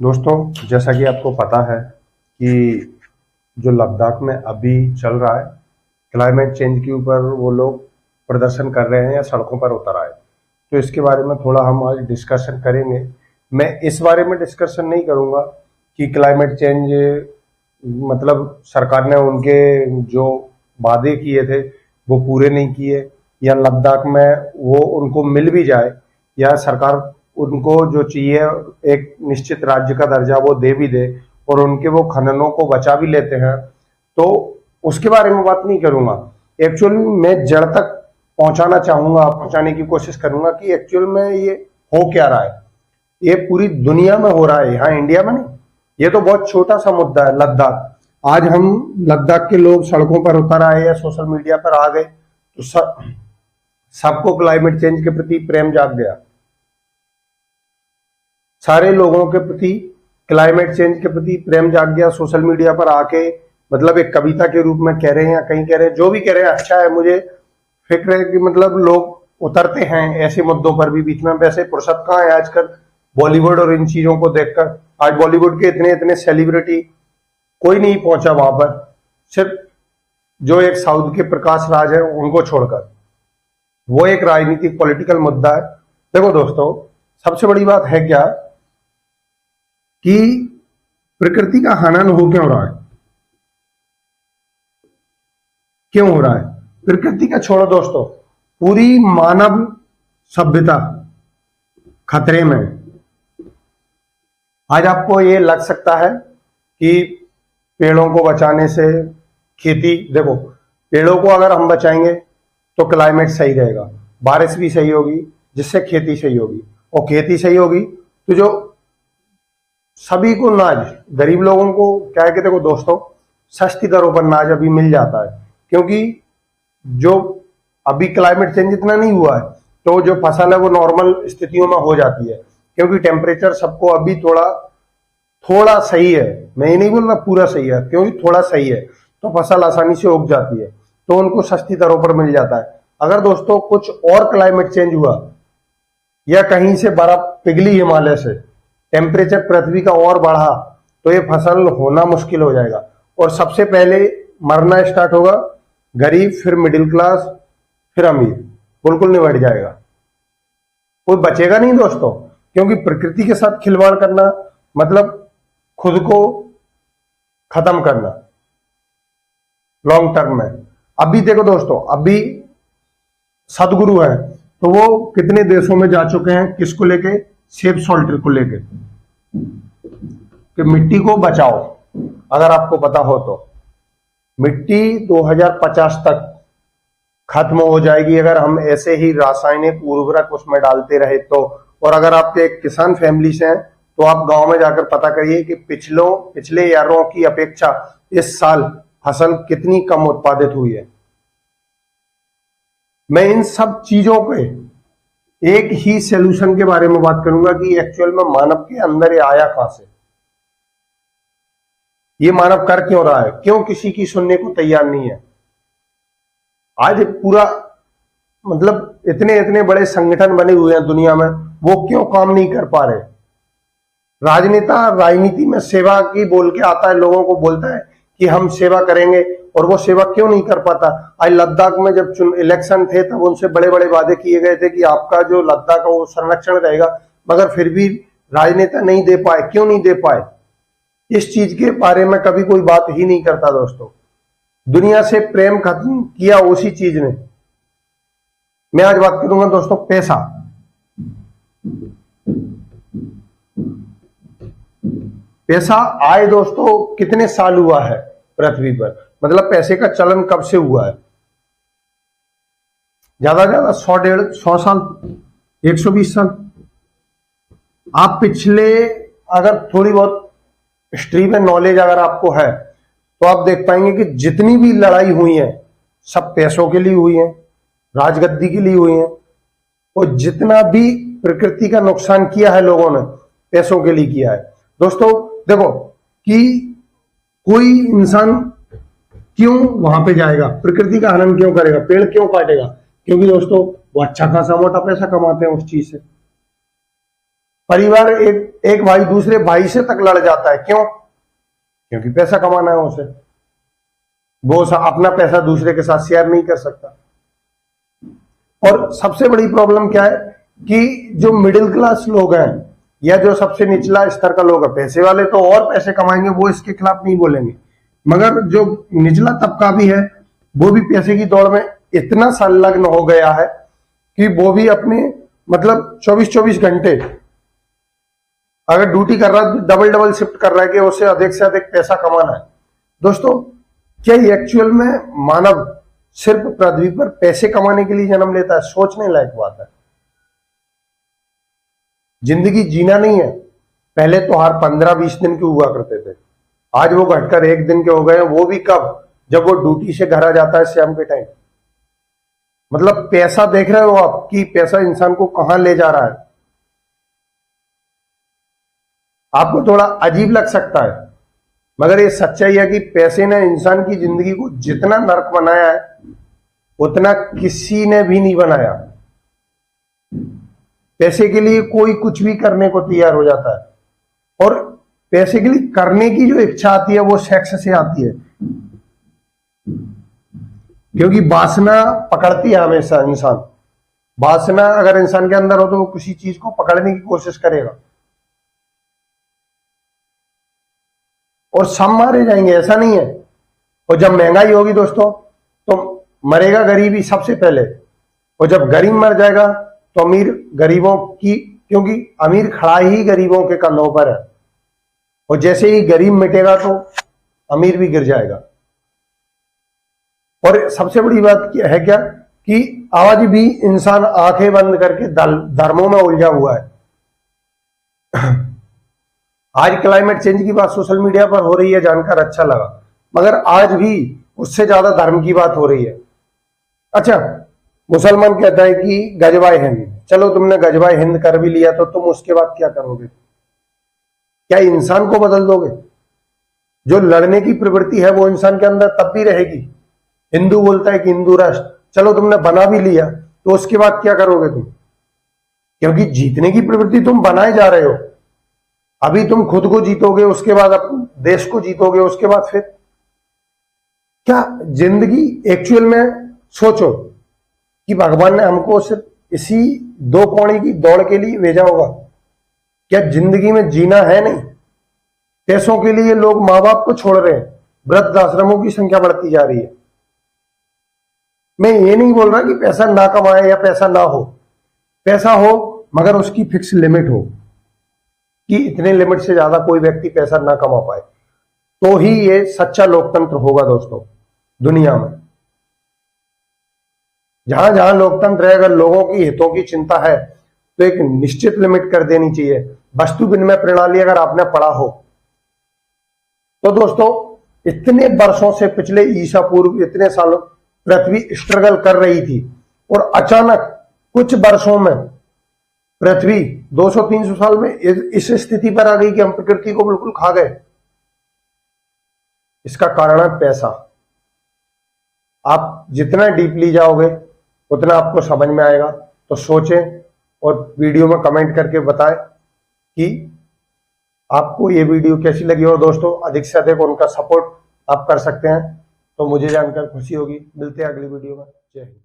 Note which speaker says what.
Speaker 1: दोस्तों, जैसा कि आपको पता है कि जो लद्दाख में अभी चल रहा है, क्लाइमेट चेंज के ऊपर वो लोग प्रदर्शन कर रहे हैं या सड़कों पर उतर आए, तो इसके बारे में थोड़ा हम आज डिस्कशन करेंगे। मैं इस बारे में डिस्कशन नहीं करूंगा कि क्लाइमेट चेंज मतलब सरकार ने उनके जो वादे किए थे वो पूरे नहीं किए, या लद्दाख में वो उनको मिल भी जाए या सरकार उनको जो चाहिए एक निश्चित राज्य का दर्जा वो दे भी दे और उनके वो खननों को बचा भी लेते हैं, तो उसके बारे में बात नहीं करूंगा। एक्चुअली मैं जड़ तक पहुंचाना चाहूंगा, पहुंचाने की कोशिश करूंगा कि एक्चुअल में ये हो क्या रहा है। ये पूरी दुनिया में हो रहा है, यहाँ इंडिया में नहीं। ये तो बहुत छोटा सा मुद्दा है लद्दाख। आज हम लद्दाख के लोग सड़कों पर उतर आए या सोशल मीडिया पर आ गए तो सबको क्लाइमेट चेंज के प्रति प्रेम जाग गया। सारे लोगों के प्रति क्लाइमेट चेंज के प्रति प्रेम जाग गया। सोशल मीडिया पर आके मतलब एक कविता के रूप में कह रहे हैं या कहीं कह रहे हैं, जो भी कह रहे हैं अच्छा है। मुझे फिक्र है कि मतलब लोग उतरते हैं ऐसे मुद्दों पर भी बीच में। वैसे फुर्सत कहाँ है आजकल बॉलीवुड और इन चीजों को देखकर। आज बॉलीवुड के इतने इतने सेलिब्रिटी, कोई नहीं पहुंचा वहां पर, सिर्फ जो एक साउथ के प्रकाश राज है उनको छोड़कर। वो एक राजनीतिक पॉलिटिकल मुद्दा है। देखो दोस्तों, सबसे बड़ी बात है क्या कि प्रकृति का हनन हो क्यों रहा है, क्यों हो रहा है। प्रकृति का छोड़ो दोस्तों, पूरी मानव सभ्यता खतरे में है। आज आपको ये लग सकता है कि पेड़ों को बचाने से खेती, देखो पेड़ों को अगर हम बचाएंगे तो क्लाइमेट सही रहेगा, बारिश भी सही होगी, जिससे खेती सही होगी, और खेती सही होगी तो जो सभी को नाज, गरीब लोगों को क्या है कि देखो दोस्तों, सस्ती दरों पर नाज अभी मिल जाता है। क्योंकि जो अभी क्लाइमेट चेंज इतना नहीं हुआ है तो जो फसल है वो नॉर्मल स्थितियों में हो जाती है। क्योंकि टेम्परेचर सबको अभी थोड़ा सही है, मैं ये नहीं बोल रहा पूरा सही है, क्योंकि थोड़ा सही है तो फसल आसानी से उग जाती है, तो उनको सस्ती दरों पर मिल जाता है। अगर दोस्तों कुछ और क्लाइमेट चेंज हुआ या कहीं से बर्फ पिघली हिमालय से, टेम्परेचर पृथ्वी का और बढ़ा, तो ये फसल होना मुश्किल हो जाएगा। और सबसे पहले मरना स्टार्ट होगा गरीब, फिर मिडिल क्लास, फिर अमीर, बिल्कुल निबट जाएगा, कोई बचेगा नहीं दोस्तों। क्योंकि प्रकृति के साथ खिलवाड़ करना मतलब खुद को खत्म करना लॉन्ग टर्म में। अभी देखो दोस्तों, अभी सदगुरु है तो वो कितने देशों में जा चुके हैं, किसको लेके, सेफ सॉल्टर को लेके, कि मिट्टी को बचाओ। अगर आपको पता हो तो मिट्टी 2050 तक खत्म हो जाएगी अगर हम ऐसे ही रासायनिक उर्वरक उसमें डालते रहे तो। और अगर आपके एक किसान फैमिली से हैं तो आप गांव में जाकर पता करिए कि पिछले ईयरों की अपेक्षा इस साल फसल कितनी कम उत्पादित हुई है। मैं इन सब चीजों के एक ही सॉल्यूशन के बारे में बात करूंगा कि एक्चुअल में मानव के अंदर ये आया कहां से, ये मानव कर क्यों रहा है, क्यों किसी की सुनने को तैयार नहीं है। आज पूरा मतलब इतने इतने बड़े संगठन बने हुए हैं दुनिया में, वो क्यों काम नहीं कर पा रहे। राजनेता राजनीति में सेवा की बोल के आता है, लोगों को बोलता है कि हम सेवा करेंगे, और वो सेवा क्यों नहीं कर पाता। आज लद्दाख में जब इलेक्शन थे तब उनसे बड़े बड़े वादे किए गए थे कि आपका जो लद्दाख है वो संरक्षण रहेगा, मगर फिर भी राजनेता नहीं दे पाए। क्यों नहीं दे पाए, इस चीज के बारे में कभी कोई बात ही नहीं करता दोस्तों। दुनिया से प्रेम खत्म किया उसी चीज ने। मैं आज बात करूंगा दोस्तों पैसा। पैसा आए दोस्तों कितने साल हुआ है पृथ्वी पर, मतलब पैसे का चलन कब से हुआ है। ज्यादा ज्यादा 100 साल, 120 साल। आप पिछले अगर थोड़ी बहुत हिस्ट्री में नॉलेज अगर आपको है तो आप देख पाएंगे कि जितनी भी लड़ाई हुई है सब पैसों के लिए हुई है, राजगद्दी के लिए हुई है। और जितना भी प्रकृति का नुकसान किया है लोगों ने पैसों के लिए किया है। दोस्तों देखो कि कोई इंसान क्यों वहां पे जाएगा, प्रकृति का हनन क्यों करेगा, पेड़ क्यों काटेगा, क्योंकि दोस्तों वो अच्छा खासा मोटा पैसा कमाते हैं उस चीज से। परिवार एक भाई दूसरे भाई से तक लड़ जाता है। क्यों? क्योंकि पैसा कमाना है उसे, वो अपना पैसा दूसरे के साथ शेयर नहीं कर सकता। और सबसे बड़ी प्रॉब्लम क्या है कि जो मिडिल क्लास लोग हैं या जो सबसे निचला स्तर का लोग है, पैसे वाले तो और पैसे कमाएंगे, वो इसके खिलाफ नहीं बोलेंगे, मगर जो निचला तबका भी है वो भी पैसे की दौड़ में इतना संलग्न हो गया है कि वो भी अपने मतलब 24-24 घंटे अगर ड्यूटी कर रहा है, डबल शिफ्ट कर रहा है कि उसे अधिक से अधिक पैसा कमाना है। दोस्तों, क्या एक्चुअल में मानव सिर्फ पृथ्वी पर पैसे कमाने के लिए जन्म लेता है? सोचने लायक बात है। जिंदगी जीना नहीं है। पहले तो हर 15-20 दिन के हुआ करते थे, आज वो घटकर 1 दिन के हो गए हैं। वो भी कब? जब वो ड्यूटी से घर आ जाता है शाम के टाइम। मतलब पैसा देख रहे हो आप कि पैसा इंसान को कहां ले जा रहा है। आपको थोड़ा अजीब लग सकता है, मगर ये सच्चाई है कि पैसे ने इंसान की जिंदगी को जितना नरक बनाया है उतना किसी ने भी नहीं बनाया। पैसे के लिए कोई कुछ भी करने को तैयार हो जाता है, और पैसे के लिए करने की जो इच्छा आती है वो सेक्स से आती है, क्योंकि वासना पकड़ती है हमेशा इंसान। वासना अगर इंसान के अंदर हो तो वो किसी चीज को पकड़ने की कोशिश करेगा, और सब मारे जाएंगे ऐसा नहीं है। और जब महंगाई होगी दोस्तों तो मरेगा गरीबी सबसे पहले, और जब गरीब मर जाएगा तो अमीर गरीबों की, क्योंकि अमीर खड़ा ही गरीबों के कंधों पर है, और जैसे ही गरीब मिटेगा तो अमीर भी गिर जाएगा। और सबसे बड़ी बात है क्या कि आज भी इंसान आंखें बंद करके धर्मों में उलझा हुआ है। आज क्लाइमेट चेंज की बात सोशल मीडिया पर हो रही है, जानकर अच्छा लगा, मगर आज भी उससे ज्यादा धर्म की बात हो रही है। अच्छा, मुसलमान कहता है कि गजवाए हिंद, चलो तुमने गजवाए हिंद कर भी लिया तो तुम उसके बाद क्या करोगे? क्या इंसान को बदल दोगे? जो लड़ने की प्रवृत्ति है वो इंसान के अंदर तब भी रहेगी। हिंदू बोलता है कि हिंदू राष्ट्र, चलो तुमने बना भी लिया तो उसके बाद क्या करोगे तुम? क्योंकि जीतने की प्रवृत्ति तुम बनाए जा रहे हो। अभी तुम खुद को जीतोगे, उसके बाद देश को जीतोगे, उसके बाद फिर क्या जिंदगी एक्चुअल में सोचो कि भगवान ने हमको सिर्फ इसी 2 कौड़ी की दौड़ के लिए भेजा होगा? क्या जिंदगी में जीना है नहीं? पैसों के लिए लोग माँ बाप को छोड़ रहे हैं, वृद्धाश्रमों की संख्या बढ़ती जा रही है। मैं ये नहीं बोल रहा कि पैसा ना कमाए या पैसा ना हो, पैसा हो मगर उसकी फिक्स लिमिट हो कि इतने लिमिट से ज्यादा कोई व्यक्ति पैसा ना कमा पाए, तो ही ये सच्चा लोकतंत्र होगा दोस्तों दुनिया में। जहां जहां लोकतंत्र है, अगर लोगों की हितों की चिंता है तो एक निश्चित लिमिट कर देनी चाहिए। वस्तु विनिमय प्रणाली अगर आपने पढ़ा हो तो दोस्तों, इतने वर्षों से, पिछले ईसा पूर्व इतने सालों पृथ्वी स्ट्रगल कर रही थी, और अचानक कुछ वर्षों में पृथ्वी 200-300 साल में इस स्थिति पर आ गई कि हम प्रकृति को बिल्कुल खा गए। इसका कारण है पैसा। आप जितना डीपली जाओगे उतना आपको समझ में आएगा। तो सोचें और वीडियो में कमेंट करके बताएं कि आपको ये वीडियो कैसी लगी, और दोस्तों अधिक से अधिक उनका सपोर्ट आप कर सकते हैं तो मुझे जानकर खुशी होगी। मिलते हैं अगली वीडियो में। जय हिंद।